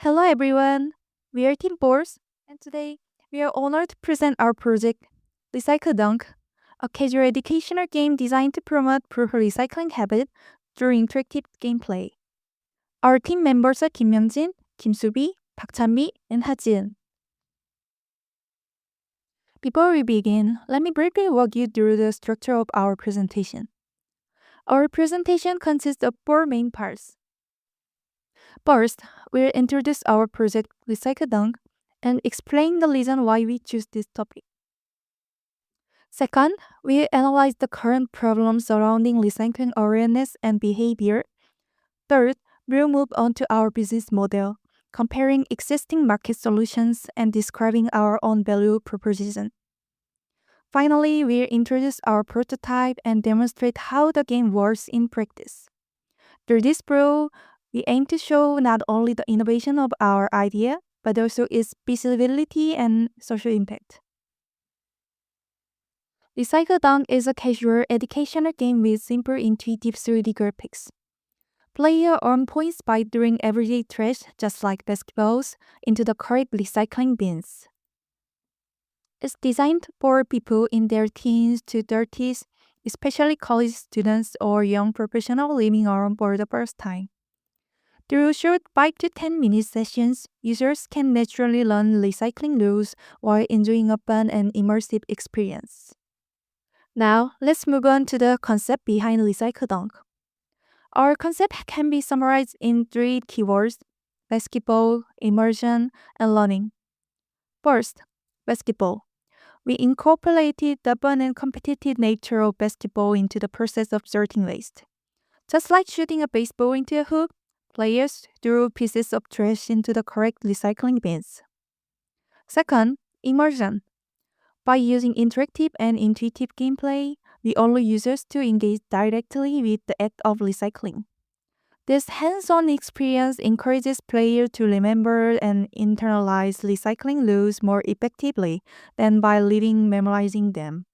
Hello everyone, we are Team Force, and today we are honored to present our project, Recycle Dunk, a casual educational game designed to promote proper recycling habit through interactive gameplay. Our team members are Kim Myungjin, Kim Subi, Park Chanmi, and Ha-jin. Before we begin, let me briefly walk you through the structure of our presentation. Our presentation consists of four main parts. First, we'll introduce our project Recycle Dunk and explain the reason why we choose this topic. Second, we analyze the current problems surrounding recycling awareness and behavior. Third, we'll move on to our business model, comparing existing market solutions and describing our own value proposition. Finally, we'll introduce our prototype and demonstrate how the game works in practice. Through this pro, we aim to show not only the innovation of our idea, but also its feasibility and social impact. Recycle Dunk is a casual educational game with simple intuitive 3D graphics. Players earn points by throwing everyday trash, just like basketballs, into the correct recycling bins. It's designed for people in their teens to 30s, especially college students or young professionals living alone for the first time. Through short 5 to 10 minute sessions, users can naturally learn recycling rules while enjoying a fun and immersive experience. Now, let's move on to the concept behind Recycle Dunk. Our concept can be summarized in three keywords: basketball, immersion, and learning. First, basketball. We incorporated the fun and competitive nature of basketball into the process of sorting waste. Just like shooting a baseball into a hoop, players threw pieces of trash into the correct recycling bins. Second, immersion. By using interactive and intuitive gameplay, we allow users to engage directly with the act of recycling. This hands-on experience encourages players to remember and internalize recycling rules more effectively than by memorizing them.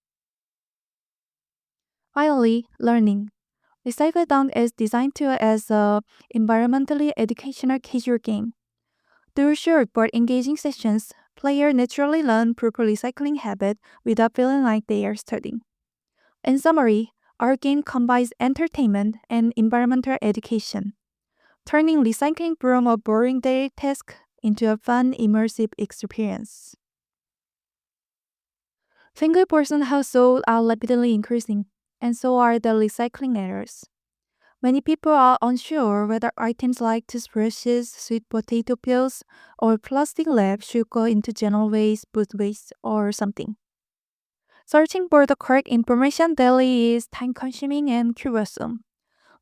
Finally, learning. Recycle Dunk is designed as an environmentally educational casual game. Through short but engaging sessions, players naturally learn proper recycling habits without feeling like they are studying. In summary, our game combines entertainment and environmental education, turning recycling from a boring daily task into a fun, immersive experience. Single-person households are rapidly increasing, and so are the recycling errors. Many people are unsure whether items like toothbrushes, sweet potato peels, or plastic wrap should go into general waste, food waste, or something. Searching for the correct information daily is time-consuming and cumbersome.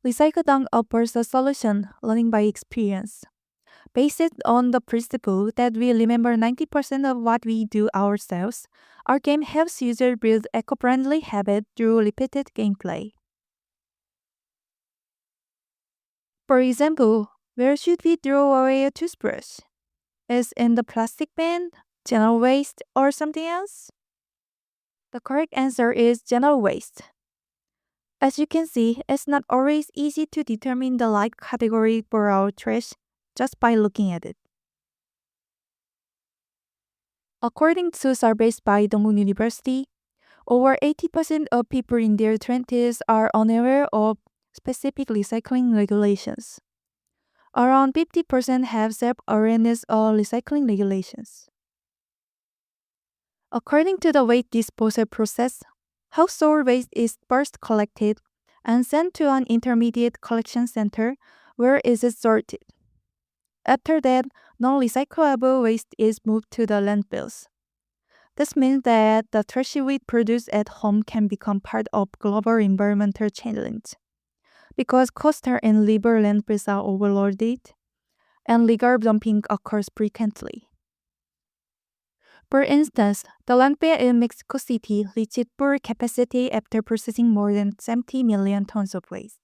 Recycle Dunk offers a solution, learning by experience. Based on the principle that we remember 90% of what we do ourselves, our game helps users build eco-friendly habits through repeated gameplay. For example, where should we throw away a toothbrush? Is in the plastic bin, general waste, or something else? The correct answer is general waste. As you can see, it's not always easy to determine the right category for our trash just by looking at it. According to surveys by Dongguk University, over 80% of people in their 20s are unaware of specific recycling regulations. Around 50% have self-awareness of recycling regulations. According to the waste disposal process, household waste is first collected and sent to an intermediate collection center where it is sorted. After that, non-recyclable waste is moved to the landfills. This means that the trash we produce at home can become part of global environmental challenge. Because coastal and river landfills are overloaded, and legal dumping occurs frequently. For instance, the landfill in Mexico City reached full capacity after processing more than 70 million tons of waste.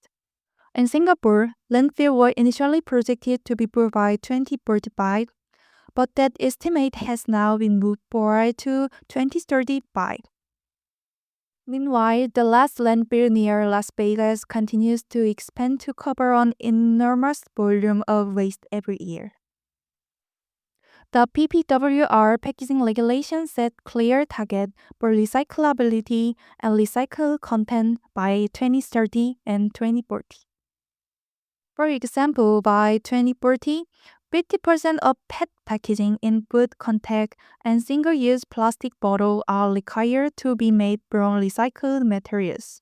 In Singapore, landfill were initially projected to be full by 2045, but that estimate has now been moved forward to 2035. Meanwhile, the last landfill near Las Vegas continues to expand to cover an enormous volume of waste every year. The PPWR packaging regulations set clear target for recyclability and recycled content by 2030 and 2040. For example, by 2040, 50% of PET packaging in food contact and single-use plastic bottles are required to be made from recycled materials.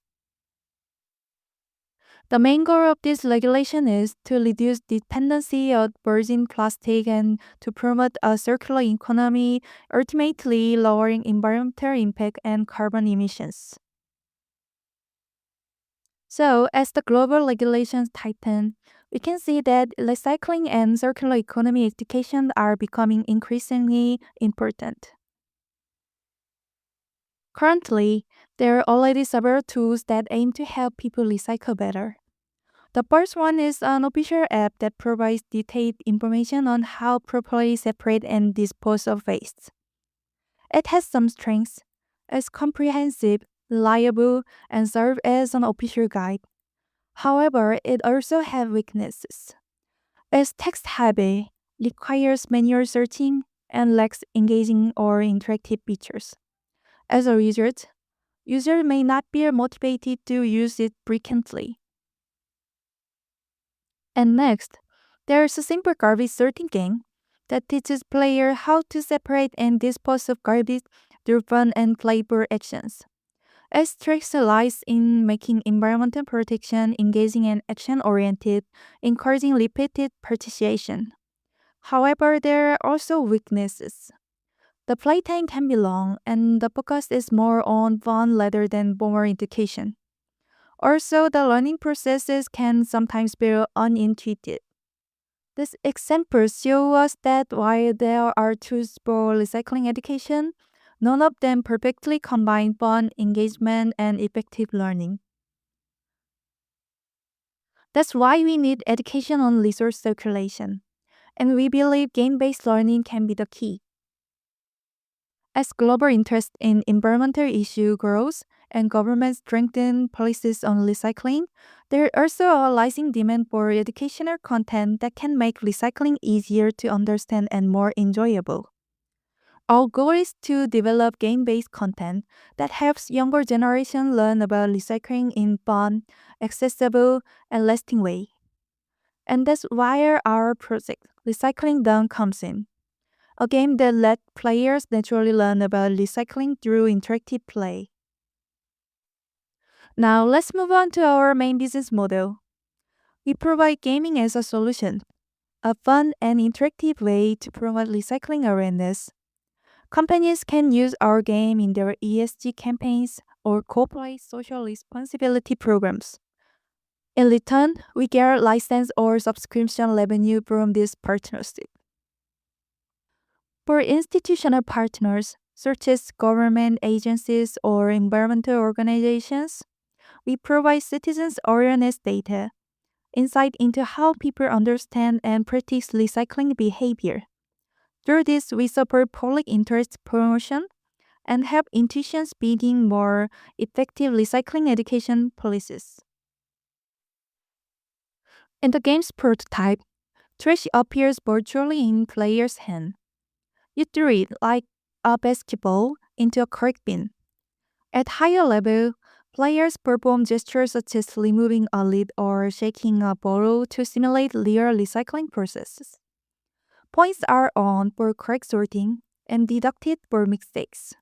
The main goal of this regulation is to reduce dependency on virgin plastic and to promote a circular economy, ultimately lowering environmental impact and carbon emissions. So, as the global regulations tighten, we can see that recycling and circular economy education are becoming increasingly important. Currently, there are already several tools that aim to help people recycle better. The first one is an official app that provides detailed information on how properly separate and dispose of waste. It has some strengths. It's comprehensive, reliable, and serves as an official guide. However, it also has weaknesses. It's text-heavy, requires manual searching, and lacks engaging or interactive features. As a result, users may not be motivated to use it frequently. And next, there's a simple garbage sorting game that teaches players how to separate and dispose of garbage through fun and playful actions. It strikes lies in making environmental protection engaging and action-oriented, encouraging repeated participation. However, there are also weaknesses. The playtime can be long, and the focus is more on fun rather than formal education. Also, the learning processes can sometimes be unintuitive. These examples show us that while there are tools for recycling education, none of them perfectly combine fun, engagement, and effective learning. That's why we need education on resource circulation, and we believe game-based learning can be the key. As global interest in environmental issues grows and governments strengthen policies on recycling, there is also a rising demand for educational content that can make recycling easier to understand and more enjoyable. Our goal is to develop game-based content that helps younger generation learn about recycling in fun, accessible, and lasting way. And that's why our project, Recycling Done, comes in. A game that lets players naturally learn about recycling through interactive play. Now let's move on to our main business model. We provide gaming as a solution, a fun and interactive way to promote recycling awareness. Companies can use our game in their ESG campaigns or corporate social responsibility programs. In return, we get license or subscription revenue from this partnership. For institutional partners, such as government agencies or environmental organizations, we provide citizens awareness data, insight into how people understand and practice recycling behavior. Through this, we support public interest promotion and help institutions building more effective recycling education policies. In the game's prototype, trash appears virtually in player's hand. You throw it like a basketball into a correct bin. At higher level, players perform gestures such as removing a lid or shaking a bottle to simulate real recycling processes. Points are earned for correct sorting and deducted for mistakes.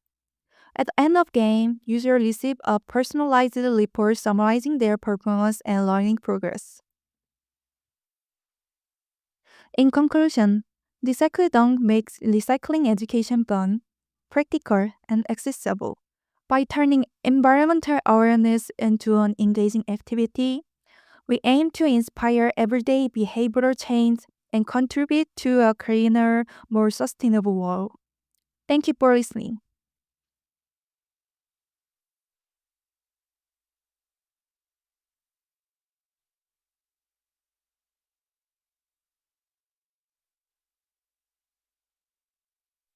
At the end of game, users receive a personalized report summarizing their performance and learning progress. In conclusion, Recycle Dunk makes recycling education fun, practical, and accessible. By turning environmental awareness into an engaging activity, we aim to inspire everyday behavioral change and contribute to a cleaner, more sustainable world. Thank you for listening.